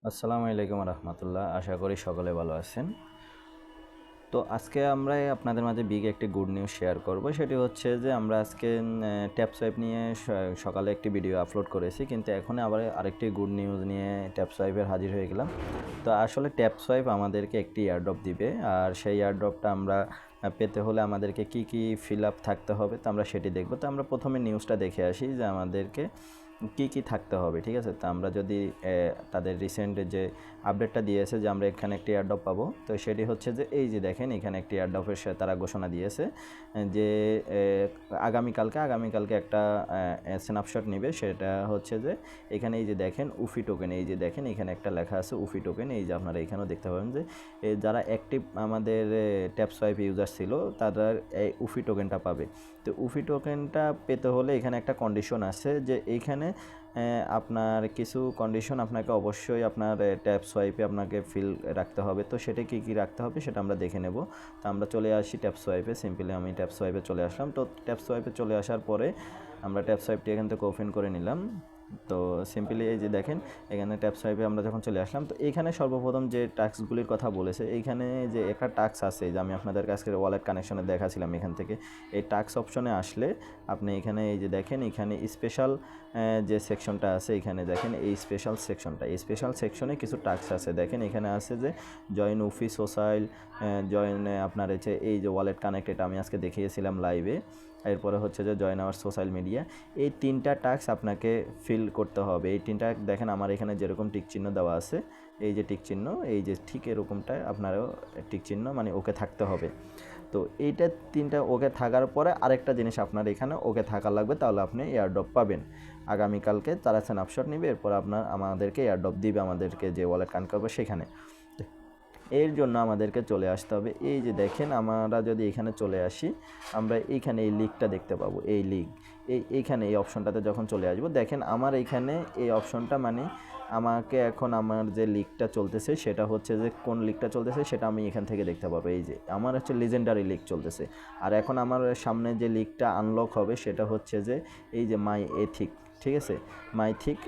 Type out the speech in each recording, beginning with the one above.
আসসালামু আলাইকুম রহমতুল্লাহ। আশা করি সকলে ভালো আছেন। তো আজকে আমরা আপনাদের মাঝে বিগ একটি গুড নিউজ শেয়ার করব। সেটি হচ্ছে যে আমরা আজকে ট্যাপ সোয়াইপ নিয়ে সকালে একটি ভিডিও আপলোড করেছি, কিন্তু এখন আবার আরেকটি গুড নিউজ নিয়ে ট্যাপ সোয়াইপের হাজির হয়ে গেলাম। তো আসলে ট্যাপ সোয়াইপ আমাদেরকে একটি এয়ারড্রপ দিবে, আর সেই এয়ারড্রপটা আমরা পেতে হলে আমাদেরকে কি কি ফিল আপ থাকতে হবে, তো আমরা সেটি দেখব। তো আমরা প্রথমে নিউজটা দেখে আসি যে আমাদেরকে কি কি থাকতে হবে। ঠিক আছে, তো আমরা যদি তাদের রিসেন্ট যে আপডেটটা দিয়েছে যে আমরা এখানে একটি এয়ারড্রপ পাবো, তো সেটি হচ্ছে যে এই যে দেখেন এখানে একটি এয়ারড্রপের তারা ঘোষণা দিয়েছে যে আগামীকালকে একটা স্ন্যাপশট নেবে। সেটা হচ্ছে যে এখানে এই যে দেখেন উফি টোকেন, এই যে দেখেন এখানে একটা লেখা আছে উফি টোকেন। এই যে আপনারা এখানেও দেখতে পাবেন যে যারা অ্যাক্টিভ আমাদের ট্যাপ সোয়াইপ ইউজার ছিল তারা এই উফি টোকেনটা পাবে। তো উফি টোকেনটা পেতে হলে এখানে একটা কন্ডিশন আছে যে এইখানে আপনার কিছু কন্ডিশন আপনাকে অবশ্যই আপনার ট্যাপ সোয়াইপে আপনাকে ফিল রাখতে হবে। তো সেটা কী কী রাখতে হবে সেটা আমরা দেখে নেব। তো আমরা চলে আসি ট্যাপ সোয়াইপে। সিম্পলি আমি ট্যাপ সোয়াইপে চলে আসলাম। তো ট্যাপ সোয়াইপে চলে আসার পরে আমরা ট্যাপ সোয়াইপটি এখান থেকে ওপেন করে নিলাম। তো সিম্পলি এই যে দেখেন এখানে ট্যাপ সোয়াইপে আমরা যখন চলে আসলাম, তো এইখানে সর্বপ্রথম যে টাস্কগুলির কথা বলেছে, এইখানে যে একটা টাস্ক আছে যে আমি আপনাদের কাছে ওয়ালেট কানেকশনে দেখাছিলাম, এখান থেকে এই টাস্ক অপশনে আসলে আপনি এখানে এই যে দেখেন এখানে স্পেশাল যে সেকশনটা আছে, এখানে দেখেন এই স্পেশাল সেকশনটা, এই স্পেশাল সেকশনে কিছু টাস্ক আছে। দেখেন এখানে আছে যে জয়েন উফি সোসাইল, জয়েন আপনার হচ্ছে এই যে ওয়ালেট কানেক্ট, এটা আমি আজকে দেখিয়েছিলাম লাইভে। এরপরে হচ্ছে যে জয়েন আওয়ার সোশ্যাল মিডিয়া। এই তিনটা টাস্ক আপনাকে ফিল করতে হবে। এই তিনটা দেখেন আমার এখানে যেরকম টিক চিহ্ন দেওয়া আছে, এই যে টিক চিহ্ন, এই যে ঠিক এরকমটা আপনারও টিক চিহ্ন মানে ওকে থাকতে হবে। তো এইটা তিনটা ওকে থাকার পরে আরেকটা জিনিস আপনার এখানে ওকে থাকা লাগবে, তাহলে আপনি এয়ারড্রপ পাবেন। আগামীকালকে তারা স্ন্যাপশট নেবে, এরপর আমাদেরকে এয়ারড্রপ দিবে, আমাদেরকে যে ওয়ালেট কানেক্ট করবে সেখানে। এর জন্য আমাদেরকে চলে আসতে হবে। এই যে দেখেন আমরা যদি এখানে চলে আসি, আমরা এইখানে এই লিগটা দেখতে পাবো, এই লিগ এইখানে এই অপশনটাতে যখন চলে আসবো, দেখেন আমার এইখানে এই অপশনটা মানে আমাকে এখন আমার যে লিগটা চলতেছে সেটা হচ্ছে যে কোন লিগটা চলতেছে সেটা আমি এখান থেকে দেখতে পাবো। এই যে আমার হচ্ছে লিজেন্ডারি লিগ চলতেছে, আর এখন আমার সামনে যে লিগটা আনলক হবে সেটা হচ্ছে যে এই যে মাই এথিক। ঠিক আছে, মাইথিক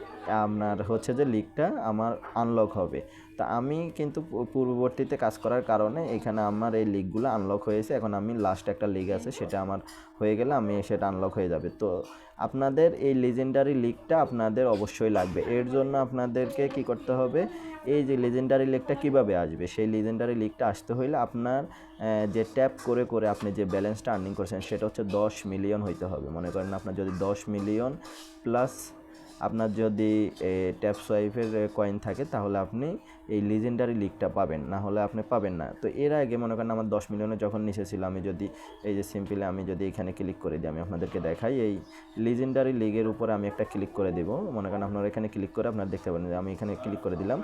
আপনার হচ্ছে যে লিগটা আমার আনলক হবে। তা আমি কিন্তু পূর্ববর্তীতে কাজ করার কারণে এখানে আমার এই লিগগুলো আনলক হয়েছে। এখন আমি লাস্ট একটা লিগ আছে সেটা আমার হয়ে গেলে আমি সেটা আনলক হয়ে যাবে। তো আপনাদের এই লিজেন্ডারি লিগটা আপনাদের অবশ্যই লাগবে। এর জন্য আপনাদেরকে কি করতে হবে, এই যে লিজেন্ডারি লিগটা কিভাবে আসবে, সেই লিজেন্ডারি লিগটা আসতে হইলে আপনার যে ট্যাপ করে করে আপনি যে ব্যালেন্সটা আর্নিং করছেন সেটা হচ্ছে 10 মিলিয়ন হইতে হবে। মনে করেন আপনার যদি 10 মিলিয়ন প্লাস আপনার যদি ট্যাপ সোয়াইপের কয়েন থাকে তাহলে আপনি এই লিজেন্ডারি লিগটা পাবেন, না হলে আপনি পাবেন না। তো এর আগে মনে করেন আমার 10 মিলিয়নে যখন নিচে ছিল, আমি যদি এই যে সিম্পলি আমি যদি এখানে ক্লিক করে দিই, আমি আপনাদেরকে দেখাই এই লিজেন্ডারি লিগের উপরে আমি একটা ক্লিক করে দেব। মনে করেন আপনারা এখানে ক্লিক করে আপনারা দেখতে পারেন যে আমি এখানে ক্লিক করে দিলাম।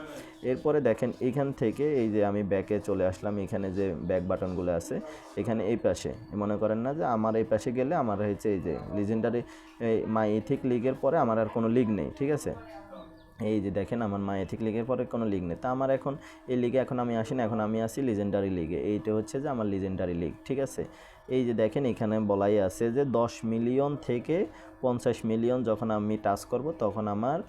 এরপরে দেখেন এইখান থেকে এই যে আমি ব্যাকে চলে আসলাম, এখানে যে ব্যাক বাটনগুলো আছে এখানে এই পাশে, মনে করেন না যে আমার এই পাশে গেলে আমার হয়েছে এই যে লিজেন্ডারি মাই এথিক লিগের পরে আমার আর কোনো লিগ নেই। ঠিক আছে, এই যে দেখেন আমার মাই এথিক লিগের পরে কোনো লিগ নেই। তা আমার এখন এই লিগে এখন আমি আসি না, এখন আমি আসি লিজেন্ডারি লিগে। এইটা হচ্ছে যে আমার লিজেন্ডারি লিগ। ঠিক আছে, এই যে দেখেন এখানে বলাই আছে যে 10 মিলিয়ন থেকে 50 মিলিয়ন যখন আমি টাচ করব তখন আমার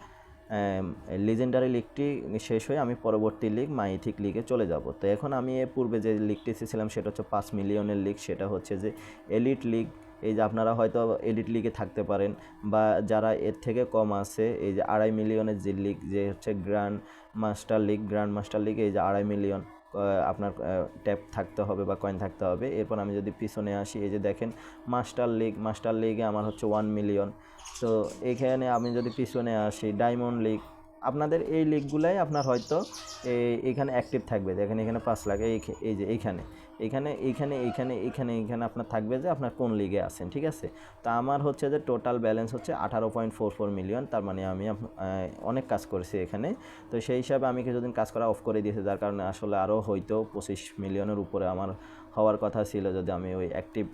লিজেন্ডারি লিগটি শেষ হয়ে আমি পরবর্তী লিগ মাইথিক লিগে চলে যাব। তো এখন আমি এর পূর্বে যে লিগটি এসেছিলাম সেটা হচ্ছে 5 মিলিয়নের লিগ, সেটা হচ্ছে যে এলিট লিগ। এই যে আপনারা হয়তো এলিট লিগে থাকতে পারেন, বা যারা এর থেকে কম আছে এই যে 2.5 মিলিয়নের যে লিগ, যে হচ্ছে গ্র্যান্ড মাস্টার লিগ, এই যে 2.5 মিলিয়ন আপনার ট্যাপ থাকতে হবে বা কয়েন থাকতে হবে। এরপর আমি যদি পিছনে আসি, এই যে দেখেন মাস্টার লিগে আমার হচ্ছে 1 মিলিয়ন। তো এখানে আমি যদি পিছনে আসি ডায়মন্ড লিগ, আপনাদের এই লিগগুলাই আপনার হয়তো এখানে অ্যাক্টিভ থাকবে। দেখেন এখানে 5 লাখ, এই যে এইখানে আপনার থাকবে যে আপনার কোন লিগে আছেন। ঠিক আছে, তো আমার হচ্ছে যে টোটাল ব্যালেন্স হচ্ছে 18.44 মিলিয়ন। তার মানে আমি অনেক কাজ করেছি এখানে। তো সেই হিসাবে আমি কিছুদিন কাজ করা অফ করে দিয়েছি, যার কারণে আসলে আরও হয়তো 25 মিলিয়নের উপরে আমার হওয়ার কথা ছিল যদি আমি ওই অ্যাক্টিভ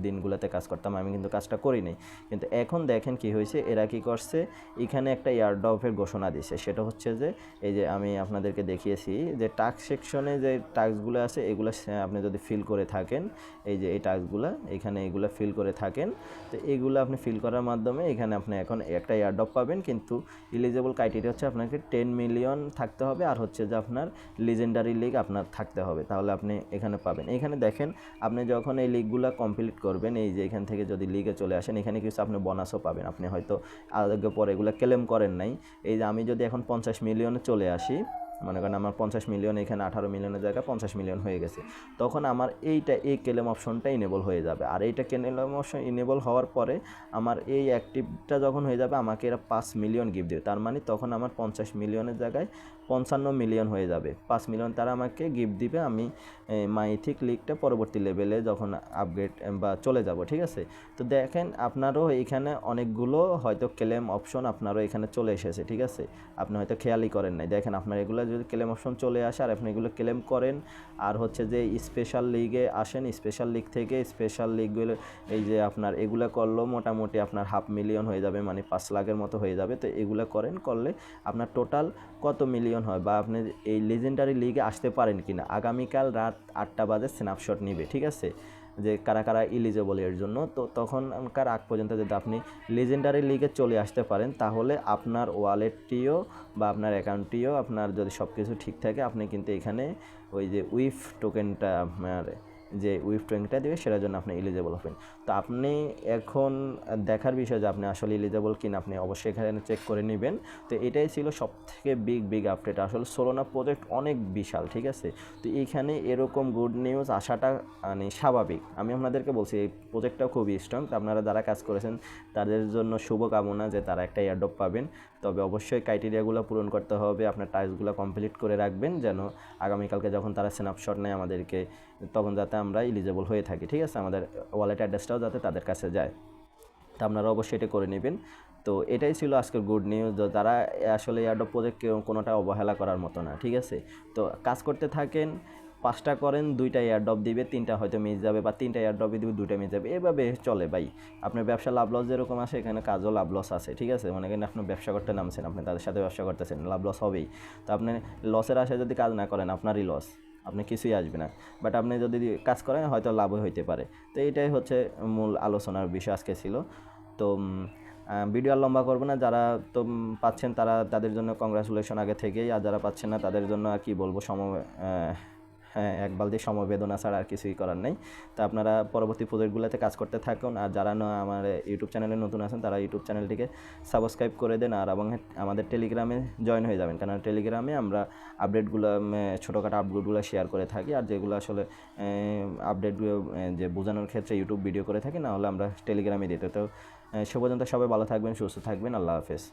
দিনগুলোতে কাজ করতাম। আমি কিন্তু কাজটা করি নাই। কিন্তু এখন দেখেন কি হয়েছে, এরা কী করছে, এখানে একটা এয়ারড্রপের ঘোষণা দিছে। সেটা হচ্ছে যে এই যে আমি আপনাদেরকে দেখিয়েছি যে টাস্ক সেকশনে যে টাস্কগুলো আছে এগুলো আপনি যদি ফিল করে থাকেন, এই যে এই টাস্কগুলো এখানে এগুলো ফিল করে থাকেন, তো এইগুলো আপনি ফিল করার মাধ্যমে এখানে আপনি এখন একটা এয়ারড্রপ পাবেন। কিন্তু এলিজিবল ক্রাইটেরিয়া হচ্ছে আপনাকে 10 মিলিয়ন থাকতে হবে, আর হচ্ছে যে আপনার লিজেন্ডারি লিগ আপনার থাকতে হবে, তাহলে আপনি এখানে পাবেন। এখানে দেখেন আপনি যখন এই লিগগুলো কমপ্লিট করবেন, এই যে এখান থেকে যদি লিগে চলে আসেন, এখানে কিছু আপনি বোনাসও পাবেন। আপনি হয়তো আগে পরে এগুলো ক্লেম করেন নাই। এই যে আমি যদি এখন 50 মিলিয়নে চলে আসি, মনে করেন আমার 50 মিলিয়ন, এখানে 18 মিলিয়নের জায়গায় 50 মিলিয়ন হয়ে গেছে, তখন আমার এই ক্লেম অপশনটা ইনেবল হয়ে যাবে। আর এইটা ক্লেম অপশন ইনেবল হওয়ার পরে আমার এই অ্যাক্টিভটা যখন হয়ে যাবে, আমাকে এরা 5 মিলিয়ন গিফট দেবে। তার মানে তখন আমার 50 মিলিয়নের জায়গায় 55 মিলিয়ন হয়ে যাবে। 5 মিলিয়ন তারা আমাকে গিফট দিবে, আমি মাইথিক লিগটা পরবর্তী লেভেলে যখন আপগ্রেড বা চলে যাব, ঠিক আছে। তো দেখেন আপনারও এখানে অনেকগুলো হয়তো ক্লেম অপশন আপনারও এখানে চলে এসেছে, ঠিক আছে, আপনি হয়তো খেয়ালই করেন নাই। দেখেন আপনার এগুলো যদি ক্লেম অপশন চলে আসে আর আপনি এগুলো ক্লেম করেন, আর হচ্ছে যে স্পেশাল লিগে আসেন, স্পেশাল লিগ থেকে স্পেশাল লিগগুলো এই যে আপনার এগুলো করলেও মোটামুটি আপনার 500,000 হয়ে যাবে, মানে 5 লাখের মতো হয়ে যাবে। তো এগুলো করলে আপনার টোটাল কত মিলিয়ন হয়, বা আপনি এই লিজেন্ডারি লিগে আসতে পারেন কিনা, আগামীকাল রাত 8টা বাজে স্ন্যাপশট নিবে, ঠিক আছে, যে কারা কারা এলিজিবল এর জন্য। তো তখনকার আগ পর্যন্ত যদি আপনি লিজেন্ডারি লিগে চলে আসতে পারেন, তাহলে আপনার ওয়ালেটটিও বা আপনার অ্যাকাউন্টটিও আপনার যদি সব কিছু ঠিক থাকে, আপনি কিন্তু এখানে ওই যে উইফ টোকেনটা আপনার যে উইফ টোকেনটা দেবে সেটার জন্য আপনি এলিজিবল হবেন। তো আপনি এখন দেখার বিষয় যে আপনি আসলে এলিজিবল কিনা, আপনি অবশ্যই এখানে চেক করে নেবেন। তো এটাই ছিল সবথেকে বিগ আপডেট। আসলে সোলোনা প্রজেক্ট অনেক বিশাল, ঠিক আছে। তো এইখানে এরকম গুড নিউজ আসাটা মানে স্বাভাবিক। আমি আপনাদেরকে বলছি এই প্রজেক্টটাও খুবই স্ট্রং। তো আপনারা যারা কাজ করেছেন তাদের জন্য শুভকামনা যে তারা একটা এয়ারড্রপ পাবেন। তবে অবশ্যই ক্রাইটেরিয়াগুলো পূরণ করতে হবে, আপনার টাস্কগুলো কমপ্লিট করে রাখবেন, যেন আগামীকালকে যখন তারা স্ন্যাপশট নেয় আমাদেরকে, তখন যাতে আমরা এলিজিবল হয়ে থাকি, ঠিক আছে, আমাদের ওয়ালেট অ্যাড্রেসটাও যাতে তাদের কাছে যায়। তো আপনারা অবশ্যই এটা করে নেবেন। তো এটাই ছিল আজকের গুড নিউজ। যারা আসলে এয়ারড্রপ প্রজেক্ট কোনোটা অবহেলা করার মতো না, ঠিক আছে। তো কাজ করতে থাকেন, 5টা করেন, 2টা এয়ারড্রপ দিবে, 3টা হয়তো মিস যাবে, বা 3টা এয়ারড্রপ দিবে, 2টা মিস যাবে, এভাবে চলে ভাই। আপনার ব্যবসা লাভ লস যেরকম আছে, এখানে কাজও লাভ লস আছে, ঠিক আছে। মনে করেন আপনি ব্যবসা করতে নামছেন, আপনি তাদের সাথে ব্যবসা করতেছেন, লাভ লস হবেই। তো আপনি লসের আশায় যদি কাজ না করেন, আপনারই লস, আপনি কিছুই আসবে না। বাট আপনি যদি কাজ করেন হয়তো লাভই হইতে পারে। তো এইটাই হচ্ছে মূল আলোচনার বিষয় আজকে ছিল। তো ভিডিও আর লম্বা করবো না। যারা তো পাচ্ছেন তারা তাদের জন্য কংগ্রাচুলেশন আগে থেকেই, আর যারা পাচ্ছেন না তাদের জন্য আর কি বলবো, হ্যাঁ, এক বালতি সমবেদনা ছাড়া আর কিছুই করার নেই। তো আপনারা পরবর্তী প্রজেক্টগুলোতে কাজ করতে থাকুন। আর যারা আমার ইউটিউব চ্যানেলে নতুন আছেন তারা ইউটিউব চ্যানেলটিকে সাবস্ক্রাইব করে দেন, আর এবং আমাদের টেলিগ্রামে জয়েন হয়ে যাবেন, কারণ টেলিগ্রামে আমরা আপডেটগুলো ছোটোখাটো আপডেটগুলো শেয়ার করে থাকি। আর যেগুলো আসলে আপডেটগুলো যে বোঝানোর ক্ষেত্রে ইউটিউব ভিডিও করে থাকি, না হলে আমরা টেলিগ্রামে দিতে। তো সে পর্যন্ত সবাই ভালো থাকবেন, সুস্থ থাকবেন, আল্লাহ হাফেজ।